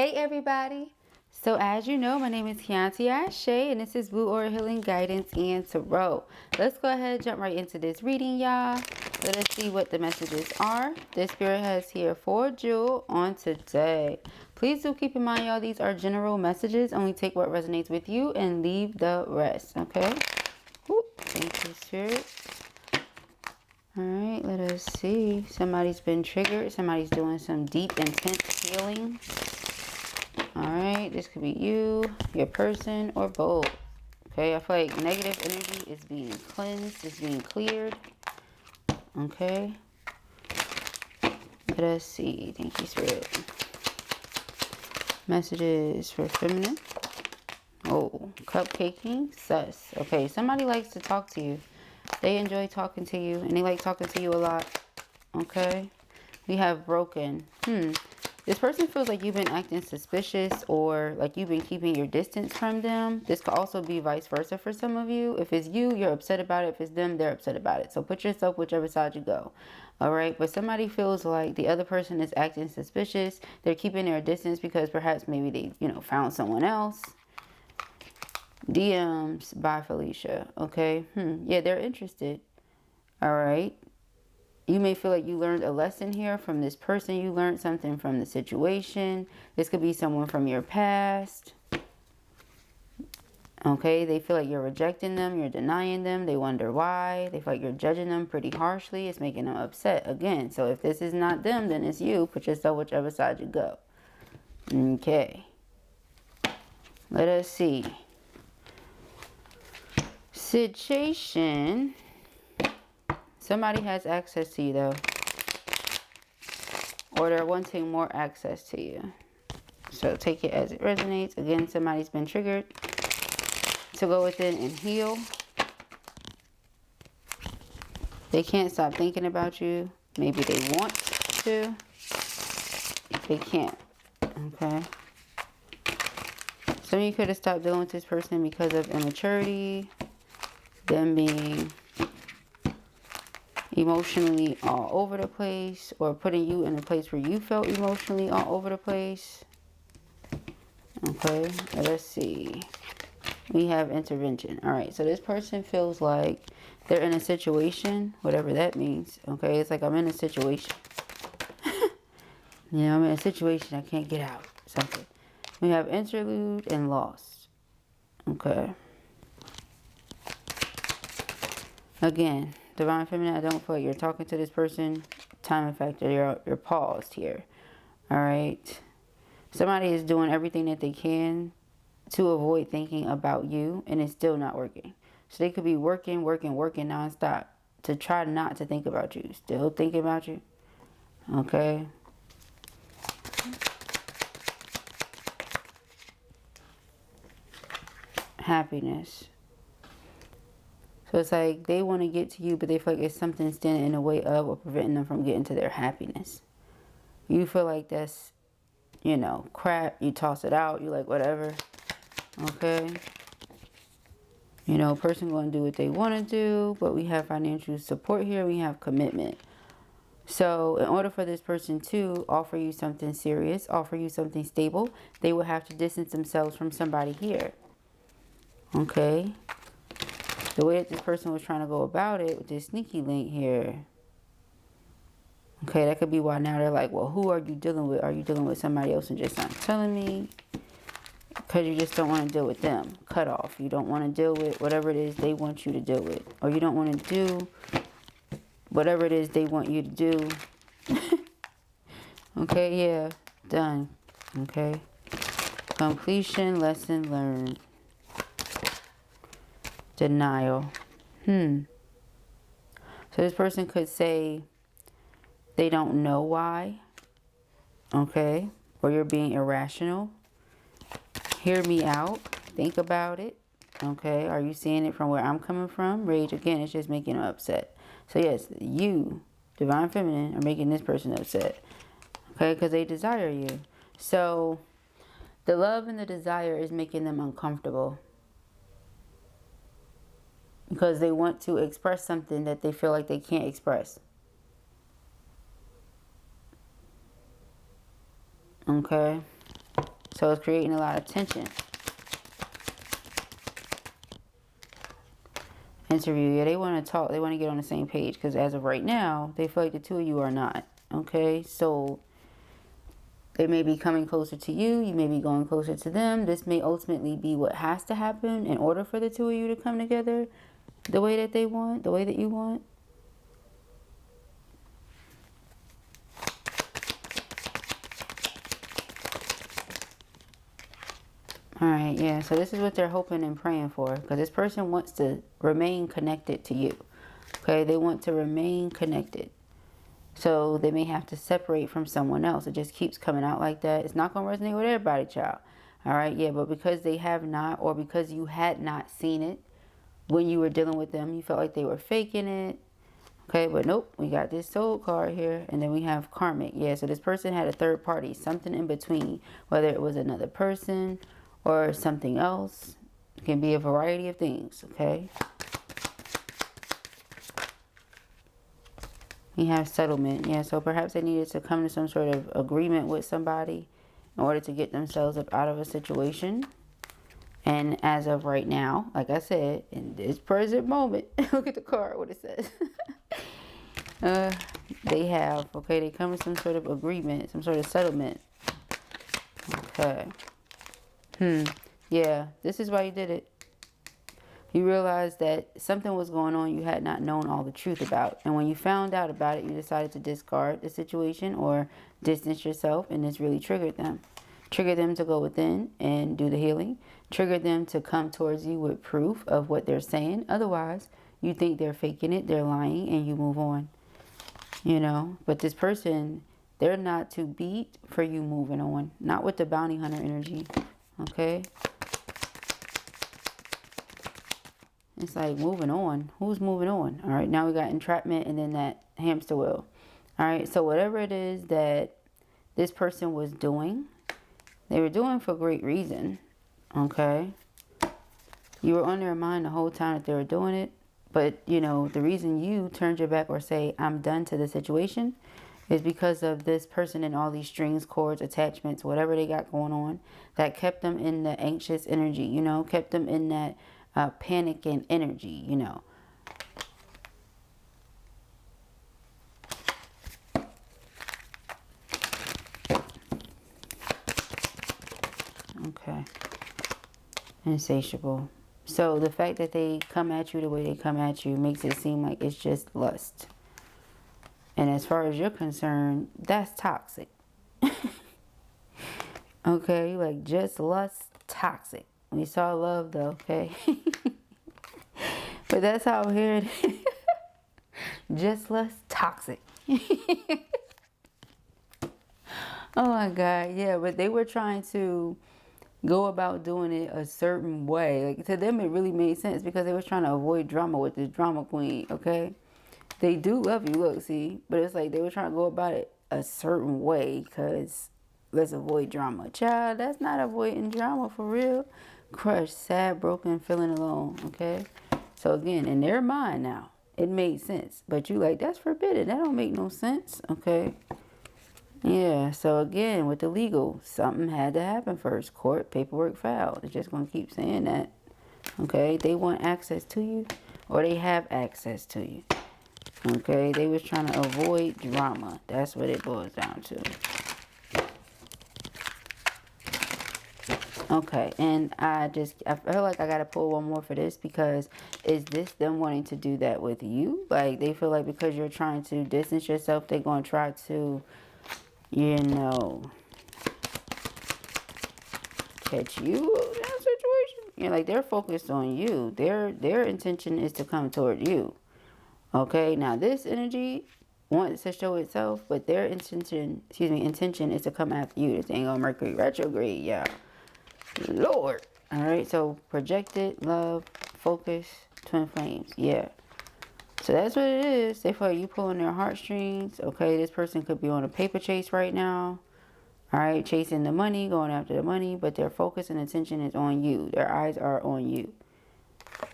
Hey everybody! So as you know, my name is Kianti Ayshea and this is Blue Aura Healing Guidance and Tarot. Let's go ahead and jump right into this reading, y'all. Let us see what the messages are this Spirit has here for Jewel on today. Please do keep in mind, y'all, these are general messages. Only take what resonates with you and leave the rest, okay? Ooh, thank you, Spirit. Alright, let us see. Somebody's been triggered. Somebody's doing some deep, intense healing. Alright, this could be you, your person, or both. Okay, I feel like negative energy is being cleansed, is being cleared. Okay. Let us see. Thank you, Spirit. Messages for feminine. Oh, cupcaking, sus. Okay, somebody likes to talk to you. They enjoy talking to you, and they like talking to you a lot. Okay. We have broken. This person feels like you've been acting suspicious or like you've been keeping your distance from them. This could also be vice versa for some of you. If it's you, you're upset about it. If it's them, they're upset about it. So put yourself whichever side you go. All right. But somebody feels like the other person is acting suspicious. They're keeping their distance because perhaps maybe they, found someone else. DMs by Felicia. Okay. Yeah, they're interested. All right. You may feel like you learned a lesson here from this person. You learned something from the situation. This could be someone from your past. Okay, they feel like you're rejecting them. You're denying them. They wonder why. They feel like you're judging them pretty harshly. It's making them upset again. So if this is not them, then it's you. Put yourself whichever side you go. Okay. Let us see. Situation. Somebody has access to you though. Or they're wanting more access to you. So take it as it resonates. Again, somebody's been triggered to go within and heal. They can't stop thinking about you. Maybe they want to. They can't. Okay. Some of you could have stopped dealing with this person because of immaturity. Them being emotionally all over the place, or putting you in a place where you felt emotionally all over the place. Okay, let's see. We have intervention. All right, so this person feels like they're in a situation, whatever that means. Okay, it's like I'm in a situation. I'm in a situation I can't get out. Something. We have interlude and lost. Okay. Again, Divine Feminine, I don't feel like you're talking to this person. Time and factor, you're paused here. All right. Somebody is doing everything that they can to avoid thinking about you, and it's still not working. So they could be working nonstop to try not to think about you. Still thinking about you. Okay. Happiness. So it's like they want to get to you, but they feel like it's something standing in the way of or preventing them from getting to their happiness. You feel like that's, crap. You toss it out. You like, whatever. Okay. Person going to do what they want to do, but we have financial support here. We have commitment. So in order for this person to offer you something serious, offer you something stable, they will have to distance themselves from somebody here. Okay. The way that this person was trying to go about it with this sneaky link here. Okay, that could be why now they're like, well, who are you dealing with? Are you dealing with somebody else and just not telling me? Because you just don't want to deal with them. Cut off. You don't want to deal with whatever it is they want you to deal with. Or you don't want to do whatever it is they want you to do. Okay, yeah. Done. Okay. Completion, lesson learned. Denial. So this person could say they don't know why. Okay. Or you're being irrational. Hear me out. Think about it. Okay. Are you seeing it from where I'm coming from? Rage, again, it's just making them upset. So yes, you, Divine Feminine, are making this person upset. Okay. Because they desire you. So the love and the desire is making them uncomfortable. Because they want to express something that they feel like they can't express. Okay. So it's creating a lot of tension. Interview, yeah, they want to talk. They want to get on the same page, because as of right now, they feel like the two of you are not. Okay, so they may be coming closer to you. You may be going closer to them. This may ultimately be what has to happen in order for the two of you to come together the way that they want, the way that you want. Alright, yeah, so this is what they're hoping and praying for, because this person wants to remain connected to you. Okay, they want to remain connected. So they may have to separate from someone else. It just keeps coming out like that. It's not going to resonate with everybody, child. Alright, yeah, but because they have not, or because you had not seen it when you were dealing with them, you felt like they were faking it. Okay, but nope, we got this soul card here, and then we have karmic. Yeah, so this person had a third party, something in between, whether it was another person or something else. It can be a variety of things, okay? We have settlement. Yeah, so perhaps they needed to come to some sort of agreement with somebody in order to get themselves up out of a situation. And as of right now, like I said, in this present moment, look at the card, what it says. They have, okay, they come to some sort of agreement, some sort of settlement. Okay. Yeah, this is why you did it. You realized that something was going on you had not known all the truth about. And when you found out about it, you decided to discard the situation or distance yourself, and this really triggered them. Triggered them to go within and do the healing. Triggered them to come towards you with proof of what they're saying. Otherwise, you think they're faking it, they're lying, and you move on. You know, but this person, they're not to beat for you moving on. Not with the bounty hunter energy. Okay? It's like moving on. Who's moving on? All right, now we got entrapment and then that hamster wheel. All right, so whatever it is that this person was doing, they were doing for great reason. Okay? You were on their mind the whole time that they were doing it. But, you know, the reason you turned your back or say, I'm done to the situation, is because of this person and all these strings, cords, attachments, whatever they got going on, that kept them in the anxious energy, you know, kept them in that panicking energy, you know. Okay. Insatiable. So the fact that they come at you the way they come at you makes it seem like it's just lust. And as far as you're concerned, that's toxic. Okay, like just lust, toxic. We saw love though, okay? But that's how I'm hearing it. Just lust, toxic. Oh my God, yeah, but they were trying to go about doing it a certain way. Like, to them, it really made sense because they were trying to avoid drama with this drama queen, okay? They do love you, look, see? But it's like they were trying to go about it a certain way because let's avoid drama. Child, that's not avoiding drama for real. Crushed, sad, broken, feeling alone, okay? So again, in their mind now, it made sense. But you like, that's forbidden. That don't make no sense, okay? Yeah, so again, with the legal, something had to happen first. Court, paperwork filed. They're just going to keep saying that. Okay, they want access to you, or they have access to you. Okay, they was trying to avoid drama. That's what it boils down to. Okay, and I feel like I got to pull one more for this, because is this them wanting to do that with you? Like, they feel like because you're trying to distance yourself, they're going to try to, you know, catch you in that situation. Yeah, like they're focused on you. Their intention is to come toward you. Okay, now this energy wants to show itself, but their intention is to come after you. This ain't on Mercury retrograde, yeah. Lord. All right, so projected love, focus, twin flames, yeah. So that's what it is. They feel like you pulling their heartstrings. Okay, this person could be on a paper chase right now. All right, chasing the money, going after the money, but their focus and attention is on you. Their eyes are on you.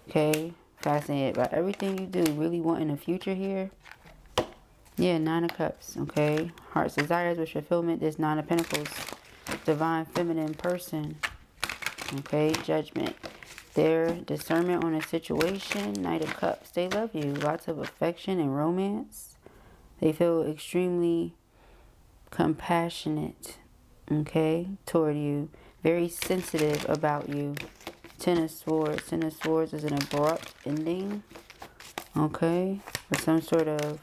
Okay, fascinated by everything you do. Really wanting a future here. Yeah, 9 of Cups. Okay, heart's desires with fulfillment. This 9 of Pentacles. divine feminine person. Okay, Judgment. Their discernment on a situation. Knight of Cups. They love you. Lots of affection and romance. They feel extremely compassionate, okay, toward you. Very sensitive about you. Ten of Swords. Ten of Swords is an abrupt ending, okay, or some sort of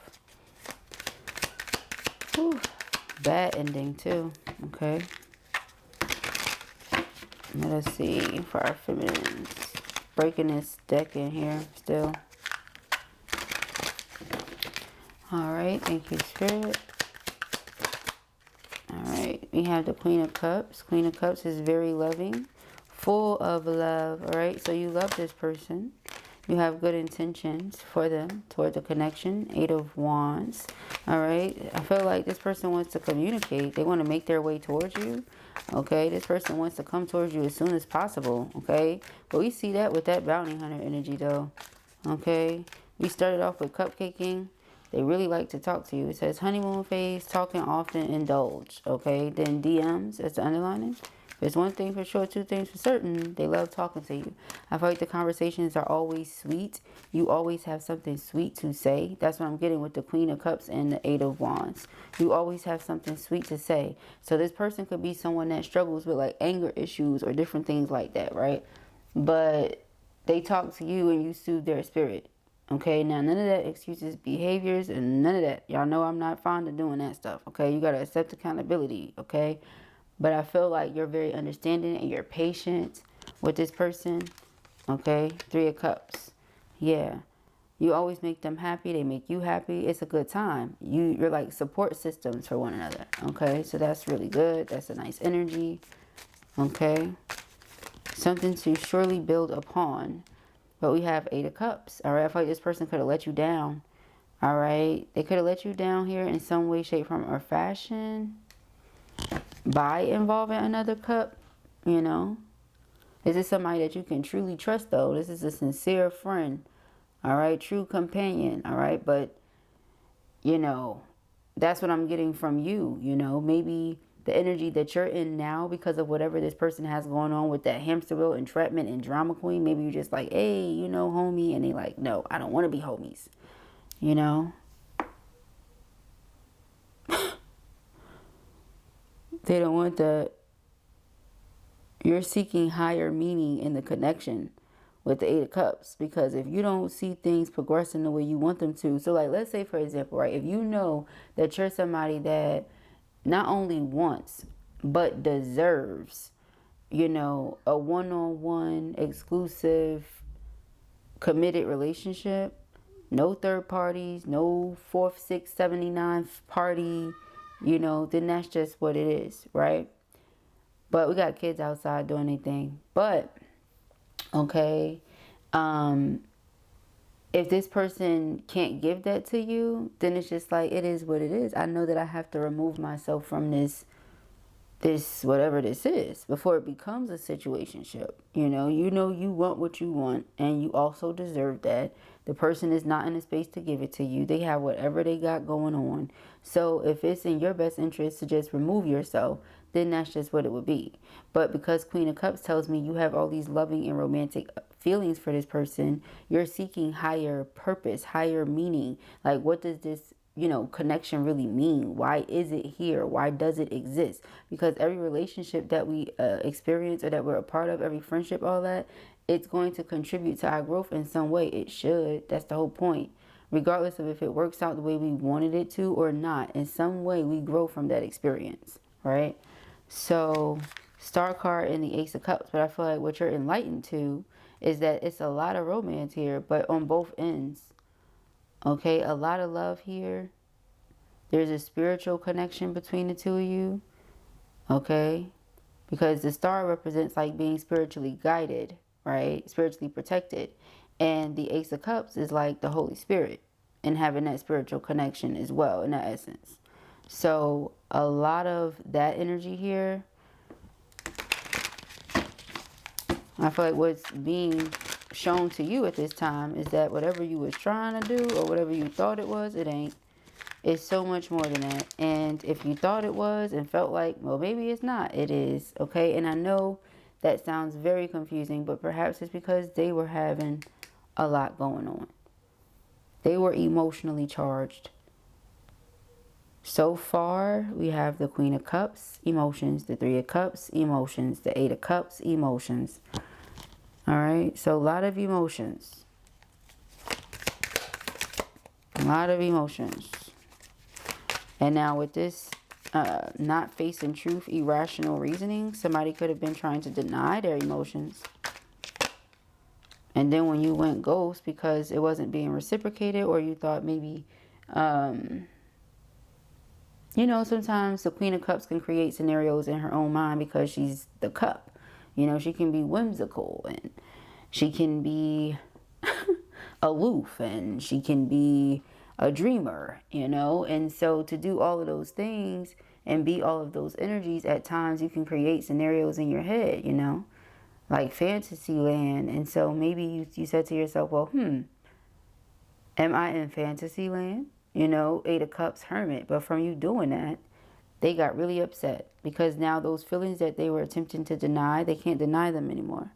bad ending too, okay. Let us see for our feminines. Breaking this deck in here still. Alright, thank you, Spirit. Alright, we have the Queen of Cups. Queen of Cups is very loving, full of love, alright? So you love this person. You have good intentions for them toward the connection. Eight of Wands, alright? I feel like this person wants to communicate. They want to make their way towards you, okay? This person wants to come towards you as soon as possible, okay? But we see that with that bounty hunter energy, though, okay? We started off with cupcaking. They really like to talk to you. It says honeymoon phase, talking often, indulge. Okay, then DMs, that's the underlining. There's one thing for sure, two things for certain. They love talking to you. I feel like the conversations are always sweet. You always have something sweet to say. That's what I'm getting with the Queen of Cups and the Eight of Wands. You always have something sweet to say. So this person could be someone that struggles with like anger issues or different things like that, right? But they talk to you and you soothe their spirit. Okay, now none of that excuses behaviors and none of that. Y'all know I'm not fond of doing that stuff, okay? You got to accept accountability, okay? But I feel like you're very understanding and you're patient with this person, okay? Three of Cups. Yeah. You always make them happy. They make you happy. It's a good time. You're like support systems for one another, okay? So that's really good. That's a nice energy, okay? Something to surely build upon. But we have Eight of Cups, all right? I feel like this person could have let you down, all right? They could have let you down here in some way, shape, form, or fashion by involving another cup, you know? This is somebody that you can truly trust, though. This is a sincere friend, all right? True companion, all right? But, you know, that's what I'm getting from you, you know? Maybe the energy that you're in now because of whatever this person has going on with that hamster wheel, entrapment, and drama queen. Maybe you're just like, hey, you know, homie. And they like, no, I don't want to be homies. You know? They don't want that. You're seeking higher meaning in the connection with the Eight of Cups. Because if you don't see things progressing the way you want them to. So like, let's say, for example, right? If you know that you're somebody that not only wants, but deserves, you know, a one-on-one, exclusive, committed relationship. No third parties, no fourth, sixth, 79th party, you know, then that's just what it is, right? But we got kids outside doing their thing. But, okay, if this person can't give that to you, then it's just like, it is what it is. I know that I have to remove myself from this whatever this is before it becomes a situationship. You know you want what you want and you also deserve that. The person is not in a space to give it to you. They have whatever they got going on. So if it's in your best interest to just remove yourself, then that's just what it would be. But because Queen of Cups tells me you have all these loving and romantic feelings for this person, you're seeking higher purpose, higher meaning. Like, what does this, you know, connection really mean? Why is it here? Why does it exist? Because every relationship that we experience or that we're a part of, every friendship, all that, it's going to contribute to our growth in some way. It should. That's the whole point. Regardless of if it works out the way we wanted it to or not, in some way we grow from that experience, right? So, Star card and the Ace of Cups. But I feel like what you're enlightened to is that it's a lot of romance here, but on both ends. Okay, a lot of love here. There's a spiritual connection between the two of you. Okay, because the star represents like being spiritually guided, right? Spiritually protected. And the Ace of Cups is like the Holy Spirit and having that spiritual connection as well in that essence. So a lot of that energy here. I feel like what's being shown to you at this time is that whatever you was trying to do or whatever you thought it was, it ain't. It's so much more than that. And if you thought it was and felt like, well, maybe it's not, it is. Okay. And I know that sounds very confusing, but perhaps it's because they were having a lot going on. They were emotionally charged. So far, we have the Queen of Cups, emotions, the Three of Cups, emotions, the Eight of Cups, emotions. All right, so a lot of emotions. A lot of emotions. And now with this not facing truth, irrational reasoning, somebody could have been trying to deny their emotions. And then when you went ghost because it wasn't being reciprocated, or you thought maybe... you know, sometimes the Queen of Cups can create scenarios in her own mind because she's the cup. You know, she can be whimsical and she can be aloof and she can be a dreamer, you know. And so to do all of those things and be all of those energies, at times you can create scenarios in your head, you know, like fantasy land. And so maybe you said to yourself, well, am I in fantasy land? You know, Eight of Cups, Hermit. But from you doing that, they got really upset. Because now those feelings that they were attempting to deny, they can't deny them anymore.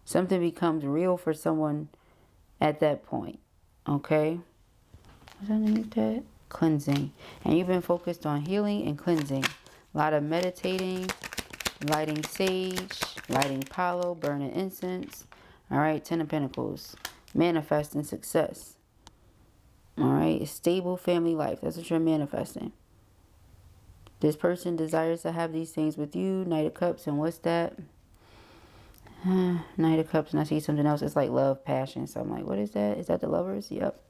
Something becomes real for someone at that point. Okay? What's underneath that? Cleansing. And you've been focused on healing and cleansing. A lot of meditating, lighting sage, lighting palo, burning incense. Alright, Ten of Pentacles. Manifesting success. Alright, a stable family life. That's what you're manifesting. This person desires to have these things with you. Knight of Cups, and what's that? Knight of Cups, and I see something else. It's like love, passion. So I'm like, what is that? Is that the Lovers? Yep.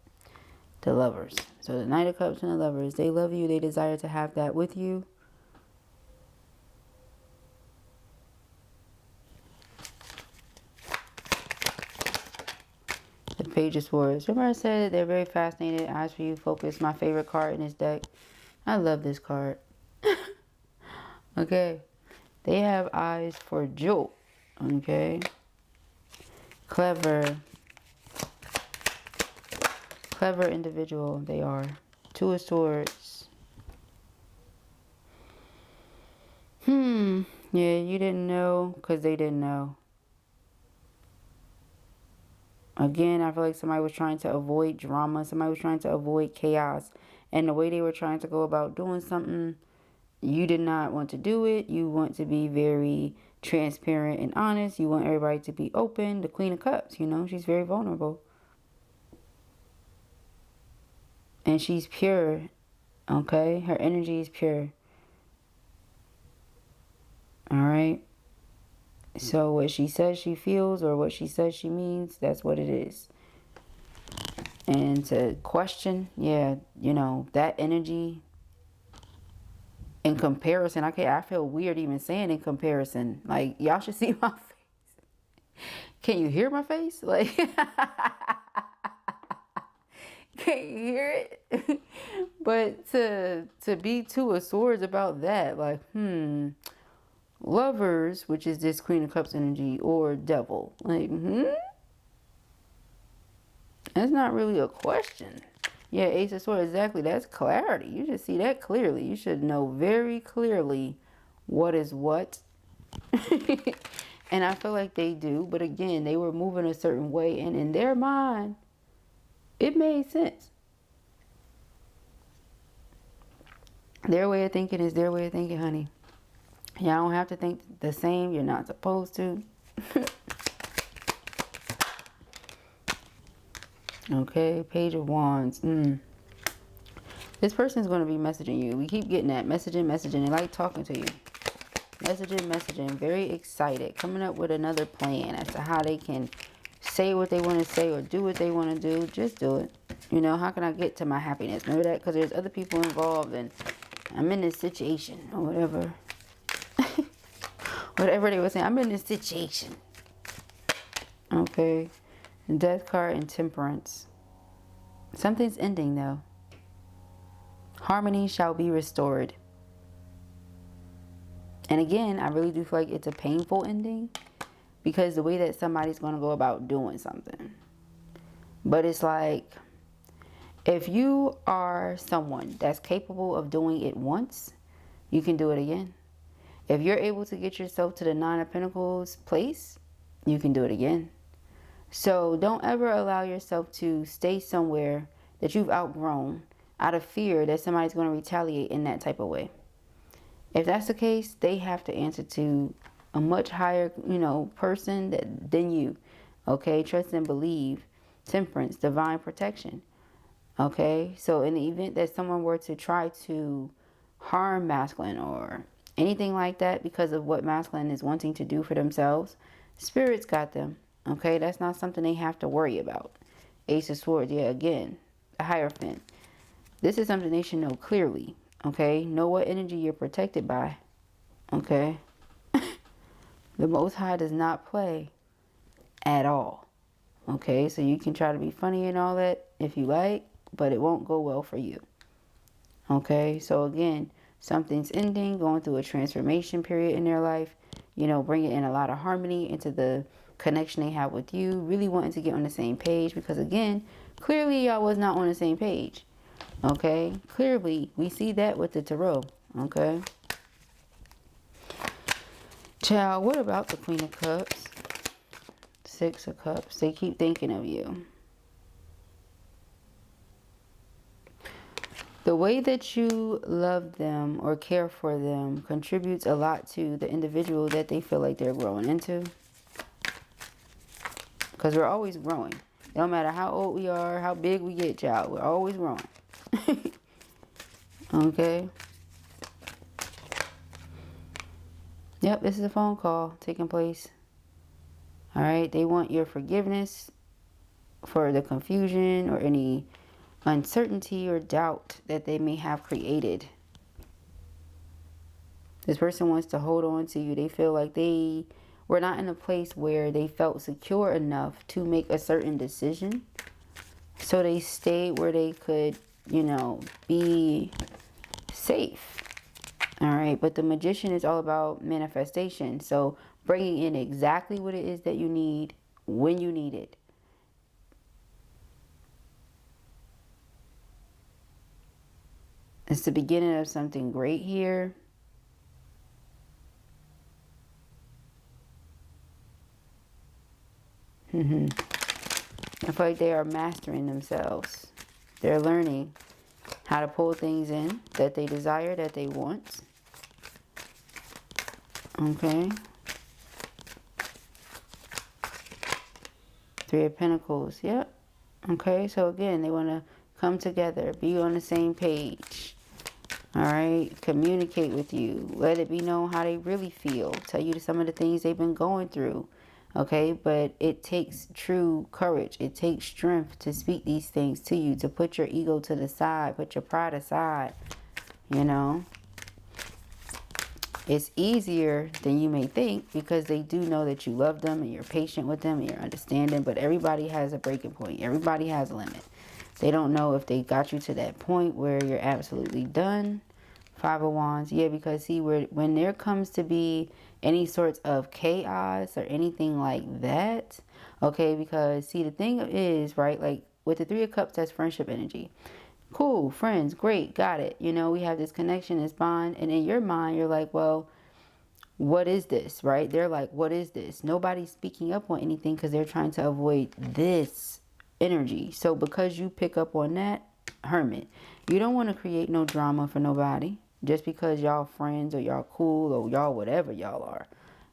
The Lovers. So the Knight of Cups and the Lovers. They love you. They desire to have that with you. The Page of Swords. Remember I said they're very fascinated. Eyes for you, focus. My favorite card in this deck. I love this card. Okay. They have eyes for Jewel. Okay. Clever. Clever individual they are. Two of Swords. Yeah, you didn't know because they didn't know. Again, I feel like somebody was trying to avoid drama. Somebody was trying to avoid chaos. And the way they were trying to go about doing something, you did not want to do it. You want to be very transparent and honest. You want everybody to be open. The Queen of Cups, you know, she's very vulnerable. And she's pure, okay? Her energy is pure. All right? So what she says she feels or what she says she means, that's what it is. And to question, yeah, you know, that energy in comparison, I feel weird even saying in comparison. Like, y'all should see my face. Can you hear my face? Like, can't you hear it? But to be Two of Swords about that, like, Lovers, which is this Queen of Cups energy, or Devil. Like, That's not really a question. Yeah, Ace of Swords, exactly. That's clarity. You should see that clearly. You should know very clearly what is what. And I feel like they do. But again, they were moving a certain way. And in their mind, it made sense. Their way of thinking is their way of thinking, honey. Y'all don't have to think the same. You're not supposed to. Okay, Page of Wands. This person's going to be messaging you. We keep getting that. Messaging. They like talking to you. Messaging. Very excited. Coming up with another plan as to how they can say what they want to say or do what they want to do. Just do it. You know, how can I get to my happiness? Remember that? Because there's other people involved and I'm in this situation or whatever. Whatever they were saying. I'm in this situation. Okay. Death card and Temperance. Something's ending though. Harmony shall be restored. And again, I really do feel like it's a painful ending. Because the way that somebody's going to go about doing something. But it's like, If you are someone that's capable of doing it once, you can do it again. If you're able to get yourself to the Nine of Pentacles place, you can do it again. So don't ever allow yourself to stay somewhere that you've outgrown out of fear that somebody's going to retaliate in that type of way. If that's the case, they have to answer to a much higher, person than you. Okay, trust and believe, temperance, divine protection. Okay, so in the event that someone were to try to harm masculine or anything like that because of what masculine is wanting to do for themselves, spirit's got them. Okay, that's not something they have to worry about. Ace of Swords, yeah, again, the Hierophant. This is something they should know clearly. Okay, know what energy you're protected by. Okay, the Most High does not play at all. Okay, so you can try to be funny and all that if you like, but it won't go well for you. Okay, so again, something's ending, going through a transformation period in their life, bringing in a lot of harmony into the connection they have with you, really wanting to get on the same page, because again, clearly y'all was not on the same page. Okay, clearly we see that with the tarot. Okay, child, what about the Queen of Cups? Six of Cups. They keep thinking of you. The way that you love them or care for them contributes a lot to the individual that they feel like they're growing into. Because we're always growing. It don't matter how old we are, how big we get, child. We're always growing. Okay. Yep, this is a phone call taking place. All right. They want your forgiveness for the confusion or any uncertainty or doubt that they may have created. This person wants to hold on to you. They feel like they were not in a place where they felt secure enough to make a certain decision. So they stayed where they could, be safe. All right. But the Magician is all about manifestation. So bringing in exactly what it is that you need when you need it. It's the beginning of something great here. I feel like they are mastering themselves. They're learning how to pull things in that they desire, that they want. Okay. Three of Pentacles. Yep. Okay. So again, they want to come together, be on the same page. All right. Communicate with you. Let it be known how they really feel. Tell you some of the things they've been going through. Okay. But it takes true courage. It takes strength to speak these things to you, to put your ego to the side, put your pride aside. It's easier than you may think because they do know that you love them and you're patient with them and you're understanding. But everybody has a breaking point. Everybody has a limit. They don't know if they got you to that point where you're absolutely done. Five of Wands. Yeah, because see, when there comes to be any sorts of chaos or anything like that, okay, because see, the thing is, right, like with the Three of Cups, that's friendship energy. Cool, friends, great, got it. We have this connection, this bond, and in your mind, you're like, well, what is this, right? They're like, what is this? Nobody's speaking up on anything because they're trying to avoid this energy. So because you pick up on that, Hermit, you don't want to create no drama for nobody just because y'all friends or y'all cool or y'all whatever y'all are.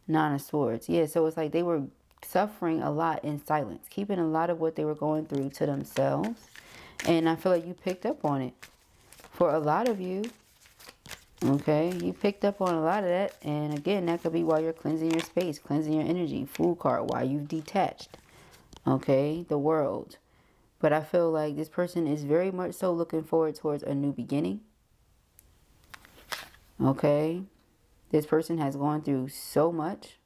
Nine of Swords. Yeah, so it's like they were suffering a lot in silence, keeping a lot of what they were going through to themselves. And I feel like you picked up on it. For a lot of you, okay, you picked up on a lot of that. And again, that could be while you're cleansing your space, cleansing your energy. Fool card, while you've detached, okay, the world. But I feel like this person is very much so looking forward towards a new beginning. Okay, this person has gone through so much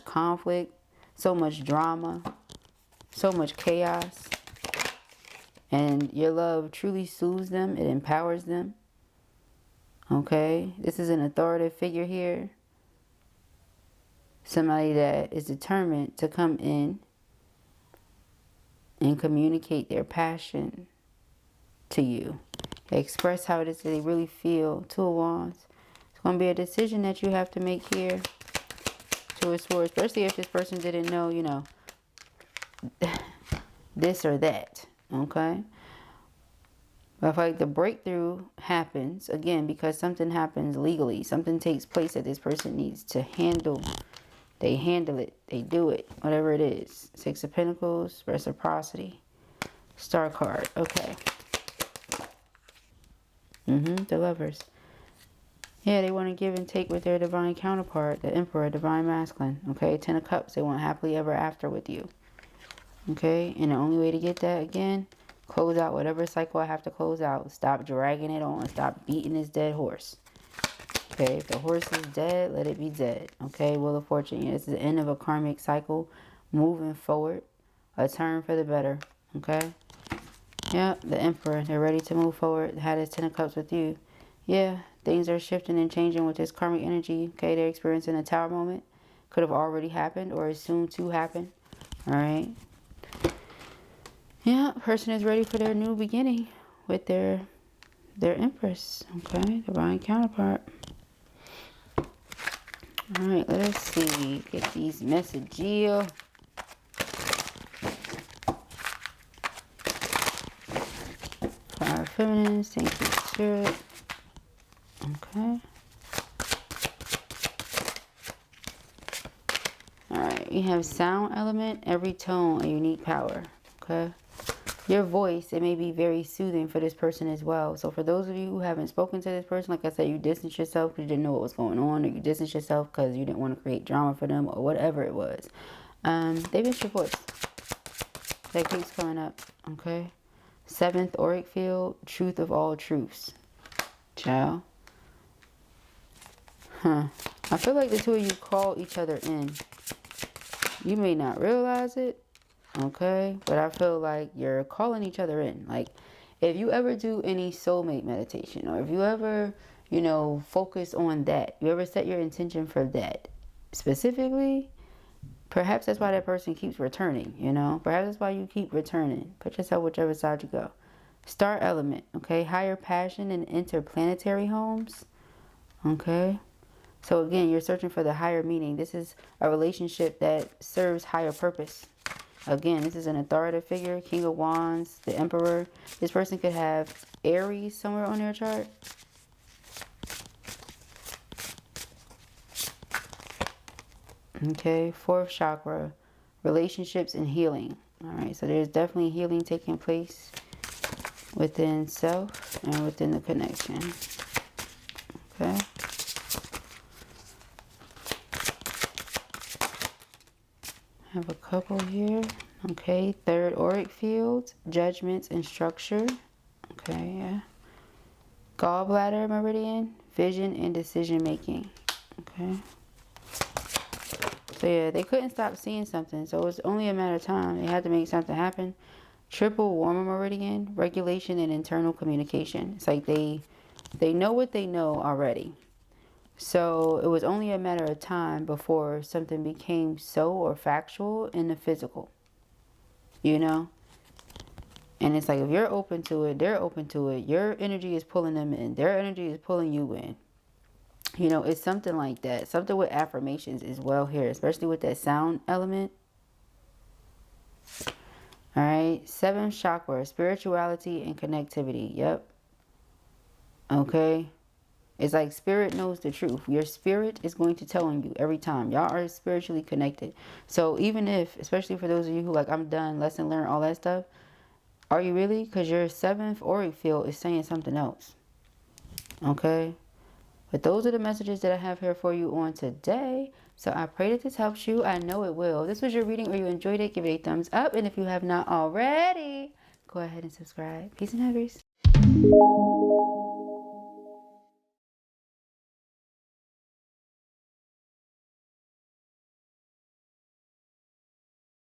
conflict, so much drama, so much chaos. And your love truly soothes them. It empowers them. Okay. This is an authoritative figure here. Somebody that is determined to come in and communicate their passion to you. They express how it is that they really feel. Two of Wands. It's going to be a decision that you have to make here. Two of Swords. Especially if this person didn't know, you know, this or that. Okay? But I feel like the breakthrough happens, again, because something happens legally. Something takes place that this person needs to handle. They handle it. They do it. Whatever it is. Six of Pentacles. Reciprocity. Star card. Okay. The Lovers. Yeah, they want to give and take with their divine counterpart. The Emperor, divine masculine. Okay. 10 of Cups. They want happily ever after with you. Okay. And the only way to get that, again, close out whatever cycle I have to close out. Stop dragging it on. Stop beating this dead horse. Okay, if the horse is dead, let it be dead. Okay, Wheel of Fortune. Yeah, this is the end of a karmic cycle. Moving forward. A turn for the better. Okay. Yeah, the Emperor. They're ready to move forward. Had his 10 of Cups with you. Yeah, things are shifting and changing with this karmic energy. Okay, they're experiencing a Tower moment. Could have already happened or is soon to happen. Alright. Yeah, person is ready for their new beginning with their Empress. Okay, divine counterpart. Alright, let us see. Get these messages. Fire Feminines. Thank you, Spirit. Okay. Alright, we have sound element. Every tone, a unique power. Okay. Your voice, it may be very soothing for this person as well. So for those of you who haven't spoken to this person, like I said, you distanced yourself because you didn't know what was going on, or you distanced yourself because you didn't want to create drama for them, or whatever it was. They missed your voice. That keeps coming up. Okay. 7th auric field, truth of all truths. Ciao. I feel like the two of you call each other in. You may not realize it. Okay, but I feel like you're calling each other in. Like, if you ever do any soulmate meditation, or if you ever, you know, focus on that, you ever set your intention for that specifically, perhaps that's why that person keeps returning, you know. Perhaps that's why you keep returning. Put yourself whichever side you go. Star element, okay, higher passion and interplanetary homes. Okay, so again, you're searching for the higher meaning. This is a relationship that serves higher purpose. Again, this is an authoritative figure, King of Wands, the Emperor. This person could have Aries somewhere on their chart. Okay, 4th chakra, relationships and healing. All right, so there's definitely healing taking place within self and within the connection. Okay. Have a couple here. Okay, 3rd auric field, judgments and structure. Okay, yeah. Gallbladder meridian, vision and decision making. Okay. So yeah, they couldn't stop seeing something, so it was only a matter of time. They had to make something happen. Triple warmer meridian, regulation and internal communication. It's like they know what they know already. So it was only a matter of time before something became so or factual in the physical, you know. And it's like, if you're open to it, they're open to it. Your energy is pulling them in. Their energy is pulling you in. You know, it's something like that. Something with affirmations as well here, especially with that sound element. All right, 7th chakra, spirituality and connectivity. Yep. Okay. It's like spirit knows the truth. Your spirit is going to tell you every time. Y'all are spiritually connected. So even if, especially for those of you who like, I'm done, lesson learned, all that stuff. Are you really? Because your 7th auric field is saying something else. Okay. But those are the messages that I have here for you on today. So I pray that this helps you. I know it will. If this was your reading or you enjoyed it, give it a thumbs up. And if you have not already, go ahead and subscribe. Peace and happiness.